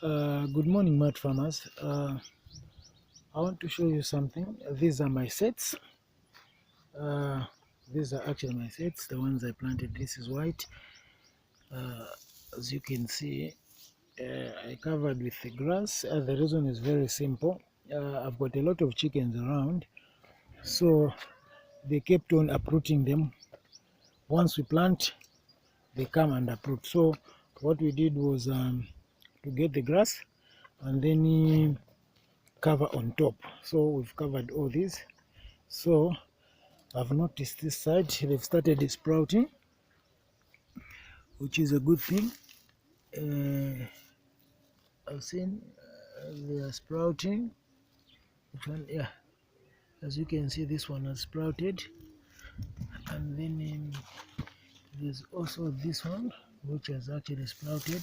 Good morning, mud farmers. I want to show you something. These are my sets. Uh, these are actually my sets, the ones I planted. This is white. Uh, as you can see, I covered with the grass. The reason is very simple. I've got a lot of chickens around, so they kept on uprooting them. Once we plant, they come and uproot. So what we did was to get the grass and then cover on top. So we've covered all these. So I've noticed this side they've started sprouting, which is a good thing. I've seen they are sprouting. Which one? Yeah, as you can see, this one has sprouted, and then there's also this one which has actually sprouted.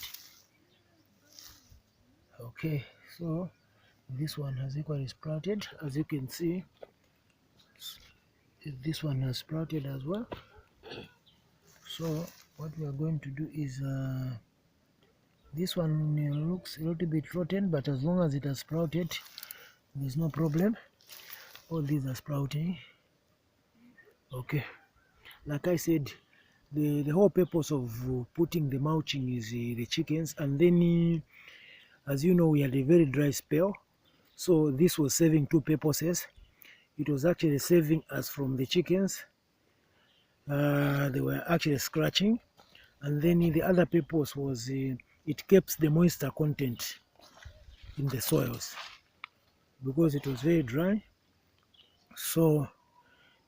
Okay, so this one has equally sprouted. As you can see, this one has sprouted as well. So what we are going to do is this one looks a little bit rotten, but as long as it has sprouted, there's no problem. All these are sprouting. Okay, like I said, the whole purpose of putting the mulching is the chickens, and then as you know, we had a very dry spell, so this was serving two purposes. It was actually saving us from the chickens. They were actually scratching, and then the other purpose was it keeps the moisture content in the soils because it was very dry. So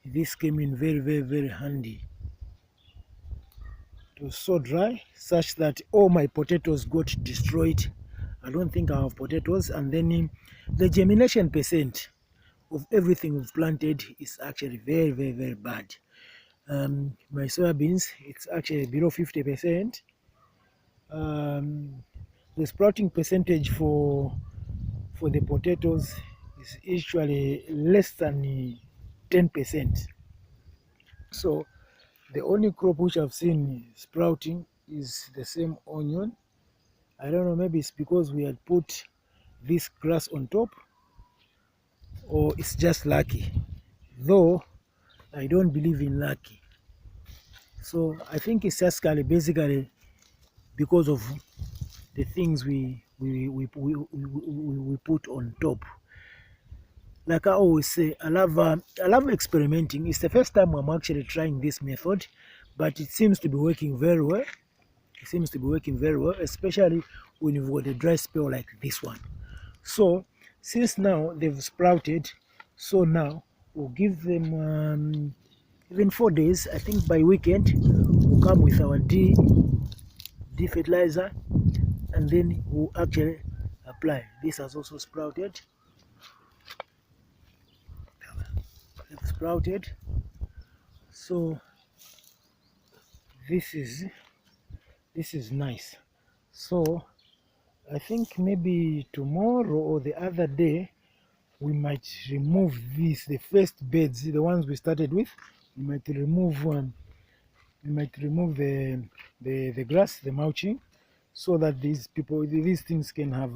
this came in very handy. It was so dry such that all my potatoes got destroyed. I don't think I have potatoes, and then the germination percent of everything we've planted is actually very bad. My soybeans, it's actually below 50%. The sprouting percentage for the potatoes is usually less than 10%. So the only crop which I've seen sprouting is the same onion. I don't know, maybe it's because we had put this grass on top, or it's just lucky. Though I don't believe in lucky. So I think it's just basically because of the things we put on top. Like I always say, I love experimenting. It's the first time I'm actually trying this method, but it seems to be working very well. It seems to be working very well, especially when you've got a dry spell like this one. So since now they've sprouted, so now we'll give them even 4 days. I think by weekend we'll come with our D fertilizer, and then we'll actually apply. This has also sprouted. It's sprouted. So this is nice. So I think maybe tomorrow or the other day we might remove the first beds, the ones we started with. We might remove the grass, the mulching, so that these things can have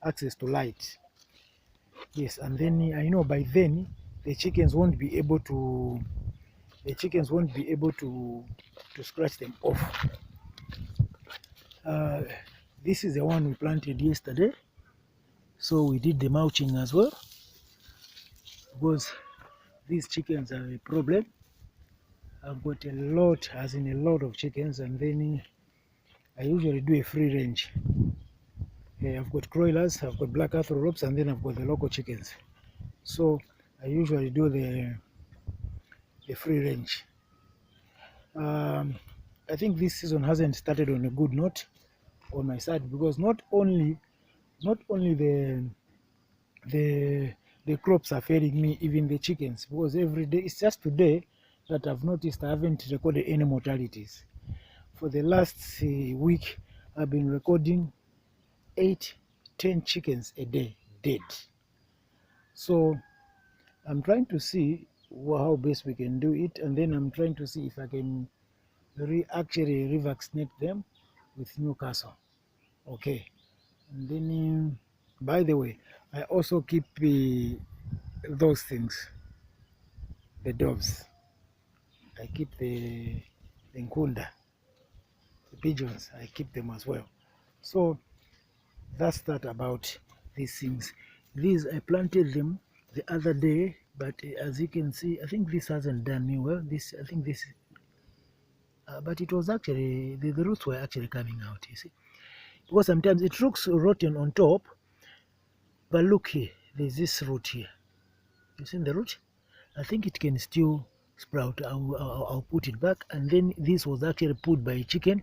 access to light. Yes, and then I know by then the chickens won't be able to scratch them off. This is the one we planted yesterday, so we did the mulching as well, because these chickens are a problem. I've got a lot of chickens, and then I usually do a free range. I've got broilers, I've got black Arthrops, and then I've got the local chickens. So I usually do the free range. I think this season hasn't started on a good note on my side, because not only the crops are failing me, even the chickens, because every day, it's just today that I've noticed I haven't recorded any mortalities. For the last week I've been recording 8-10 chickens a day dead. So I'm trying to see how best we can do it, and then I'm trying to see if I can actually revaccinate them with Newcastle. Okay, And then, by the way, I also keep those things, the doves. I keep the nkunda, the pigeons. I keep them as well. So that's that about these things. These I planted them the other day, but as you can see, I think this hasn't done me well. This, I think this, but it was actually the roots were actually coming out. You see, because sometimes it looks rotten on top, but look here, there's this root here. You see the root? I think it can still sprout. I'll put it back. And then this was actually put by a chicken.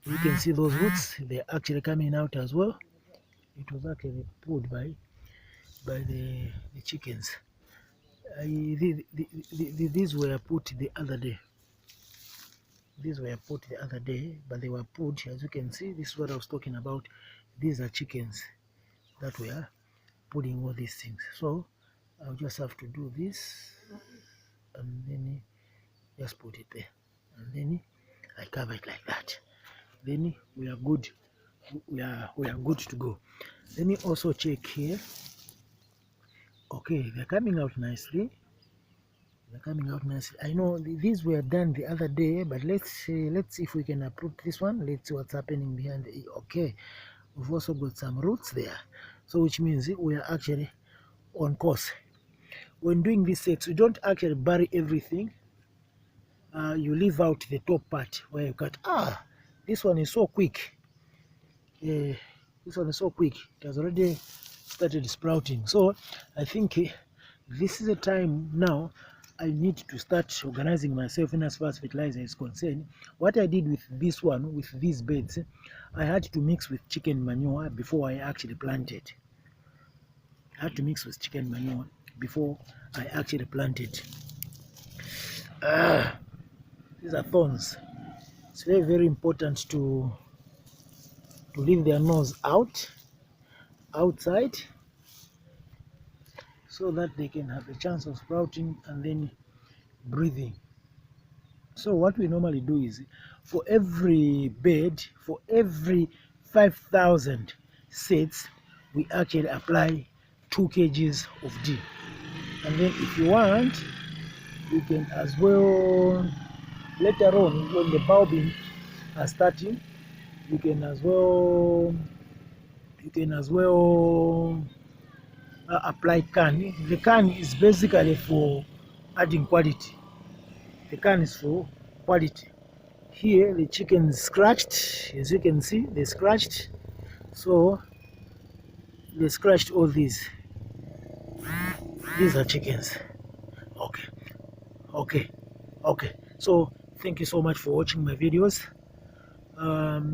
You can see those roots, they're actually coming out as well. It was actually put by the chickens. These were put the other day. These were put the other day, but they were put, as you can see, this is what I was talking about. These are chickens that were putting all these things. So I'll just have to do this and then just put it there, and then I cover it like that. Then we are good. We are good to go. Let me also check here. Okay, they're coming out nicely. They're coming out nicely. I know these were done the other day, but let's see if we can uproot this one. Let's see what's happening behind the, okay, we've also got some roots there, so which means we are actually on course. When doing these sets, you don't actually bury everything. You leave out the top part where you cut. This one is so quick. This one is so quick. It has already started sprouting. So I think this is the time now I need to start organizing myself in as far as fertilizer is concerned. What I did with this one, with these beds, I had to mix with chicken manure before I actually planted. I had to mix with chicken manure before I actually planted. These are thorns. It's very, very important to leave their nose outside, so that they can have a chance of sprouting and then breathing. So what we normally do is, for every bed, for every 5,000 seeds, we actually apply 2 kgs of D. And then if you want, you can as well, later on when the bulbing are starting, you can as well apply can. The can is basically for adding quality. The can is for quality. Here the chicken is scratched, as you can see, they scratched. So they scratched all these. These are chickens. Okay. So thank you so much for watching my videos.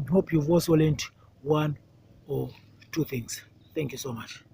Hope you've also learned 1 or 2 things. Thank you so much.